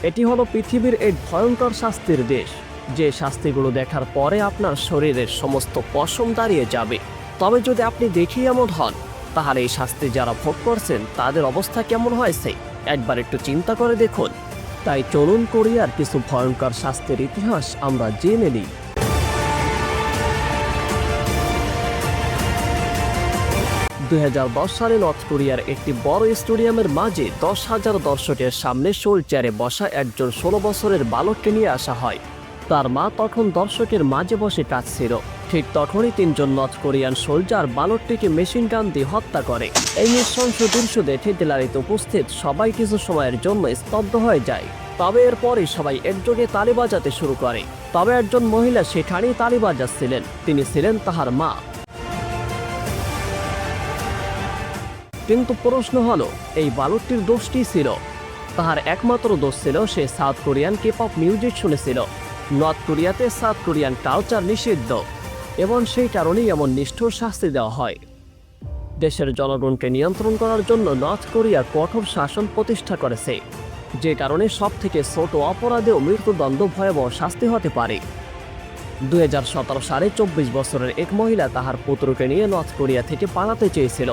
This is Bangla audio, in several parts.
এটি হলো পৃথিবীর এক ভয়ঙ্কর শাস্তির দেশ, যে শাস্তিগুলো দেখার পরে আপনার শরীরের সমস্ত পশম দাঁড়িয়ে যাবে। তবে যদি আপনি দেখে এমন হন, তাহলে এই শাস্তি যারা ভোগ করছেন তাদের অবস্থা কেমন হয়েছে একবার একটু চিন্তা করে দেখুন। তাই চলুন কোরিয়ার কিছু ভয়ঙ্কর শাস্তির ইতিহাস আমরা জেনে নিই। 2010 সালে নর্থ কোরিয়ার একটি বড় স্টেডিয়ামের মাঝে 10,000 দর্শকের সামনে শোল চেয়ারে বসা একজন 16 বছরের বালককে নিয়ে আসা হয়। তার মা তখন দর্শকের মাঝে বসে কাঁদছিল। ঠিক তখনই 3 জন নর্থ কোরিয়ান সোলজার বালকটিকে মেশিন গান দিয়ে হত্যা করে। এই নৃশংস দৃশ্য দেখে গ্যালারিতে উপস্থিত সবাই কিছু সময়ের জন্য স্তব্ধ হয়ে যায়। তবে এরপরই সবাই একযোগে তালি বাজাতে শুরু করে। তবে একজন মহিলা সেখানেই তালি বাজাচ্ছিলেন, তিনি ছিলেন তাহার মা। কিন্তু প্রশ্ন হলো, এই বালকটির দোষটি ছিল? তাহার একমাত্র দোষ ছিল সে সাউথ কোরিয়ান কে-পপ মিউজিক শুনেছিল। নর্থ কোরিয়াতে সাউথ কোরিয়ান কালচার নিষিদ্ধ, এবং সেই কারণেই এমন নিষ্ঠুর শাস্তি দেওয়া হয়। দেশের জনগণকে নিয়ন্ত্রণ করার জন্য নর্থ কোরিয়া কঠোর শাসন প্রতিষ্ঠা করেছে, যে কারণে সব থেকে ছোট অপরাধেও মৃত্যুদণ্ড ভয়াবহ শাস্তি হতে পারে। 2017 সালে 24 বছরের এক মহিলা তাহার পুত্রকে নিয়ে নর্থ কোরিয়া থেকে পালাতে চেয়েছিল।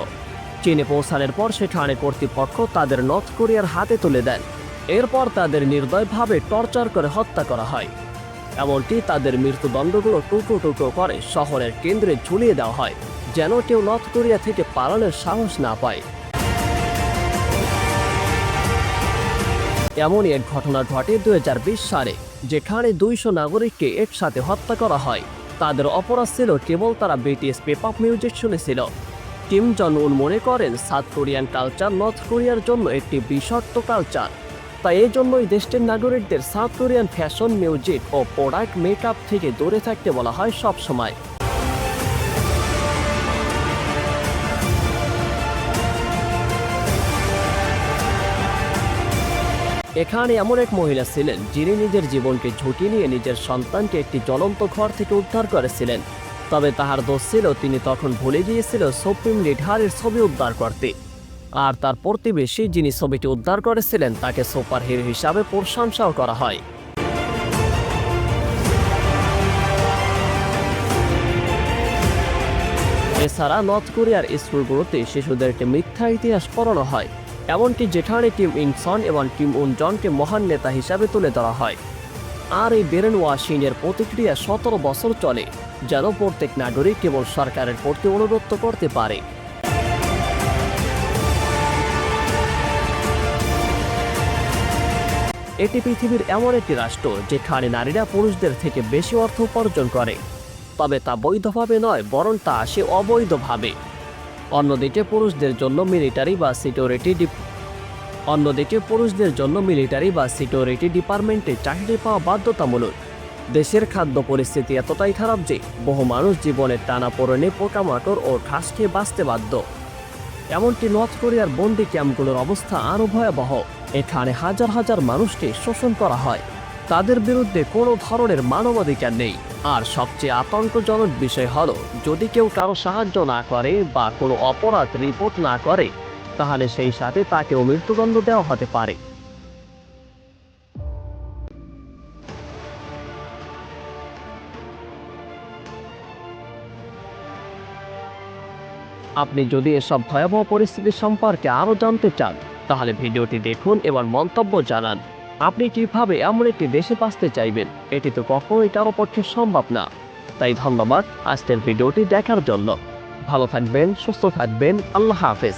চীনে পৌঁছানোর পর সেখানে কর্তৃপক্ষ তাদের নর্থ কোরিয়ার হাতে তুলে দেন। এরপর তাদের নির্দয়ভাবে টর্চার করে হত্যা করা হয়। এমনকি তাদের মৃত্যুদণ্ডগুলো টুকরো টুকরো করে শহরের কেন্দ্রে ঝুলিয়ে দেওয়া হয়, যেন কেউ নর্থ কোরিয়া থেকে পালানোর সাহস না পায়। এমনই এক ঘটনা ঘটে 2020 সালে, যেখানে 200 নাগরিককে একসাথে হত্যা করা হয়। তাদের অপরাধ ছিল কেবল তারা বিটিএস কে-পপ মিউজিক শুনেছিল। কিম জং উন মনে করেন সাউথ কোরিয়ান কালচার নর্থ কোরিয়ার জন্য একটি বিষাক্ত কালচার। তাই এই জন্যই দেশটির নাগরিকদের সাউথ কোরিয়ান ফ্যাশন, মিউজিক ও প্রোডাক্ট, মেকআপ থেকে দূরে থাকতে বলা হয় সব সময়। এখানে এমন এক মহিলা ছিলেন যিনি নিজের জীবনকে ঝুঁকি নিয়ে নিজের সন্তানকে একটি জ্বলন্ত ঘর থেকে উদ্ধার করেছিলেন। তবে তাহার দোষ ছিল তিনি তখন ভুলে গিয়েছিল সুপ্রিম লিডারের ছবি উদ্ধার করতে। আর তার প্রতিবেশী যিনি ছবিটি উদ্ধার করেছিলেন তাকে সুপার হিরো হিসাবে প্রশংসাও করা হয়। এছাড়া নর্থ কোরিয়ার স্কুলগুলোতে শিশুদেরকে মিথ্যা ইতিহাস পড়ানো হয়, এমনকি যেখানে কিম ইন সন এবং কিম উন জনকে মহান নেতা হিসাবে তুলে ধরা হয়। আর এই ব্রেন ওয়াশিং এর প্রতিক্রিয়া 17 বছর চলে, যেন প্রত্যেক নাগরিক কেবল সরকারের প্রতি অনুগত করতে পারে। এটি পৃথিবীর এমন একটি রাষ্ট্র যেখানে নারীরা পুরুষদের থেকে বেশি অর্থ উপার্জন করে, তবে তা বৈধভাবে নয়, বরং তা আসে অবৈধভাবে। অন্যদিকে পুরুষদের জন্য মিলিটারি বা সিকিউরিটি ডিপার্টমেন্টে চাকরি পাওয়া বাধ্যতামূলক। দেশের খাদ্য পরিস্থিতি এতটাই খারাপ যে বহু মানুষ জীবনের টানাপোড়েনে পোকামাকড় ও ঘাস খেয়ে বাঁচতে বাধ্য। এমনকি নর্থ কোরিয়ার বন্দি ক্যাম্পগুলোর অবস্থা আরও ভয়াবহ। এখানে হাজার হাজার মানুষকে শোষণ করা হয়, তাদের বিরুদ্ধে কোনো ধরনের মানবাধিকার নেই। আর সবচেয়ে আতঙ্কজনক বিষয় হলো, যদি কেউ কারো সাহায্য না করে বা কোনো অপরাধ রিপোর্ট না করে, তাহলে সেই সাথে তাকেও মৃত্যুদণ্ড দেওয়া হতে পারে। আপনি যদি এসব ভয়াবহ পরিস্থিতি সম্পর্কে আরও জানতে চান, তাহলে ভিডিওটি দেখুন এবং মন্তব্য জানান। আপনি কিভাবে এমন একটি দেশে বাঁচতে চাইবেন? এটি তো কখনোই কারো পক্ষে সম্ভব না। তাই ধন্যবাদ আজকের ভিডিওটি দেখার জন্য। ভালো থাকবেন, সুস্থ থাকবেন, আল্লাহ হাফেজ।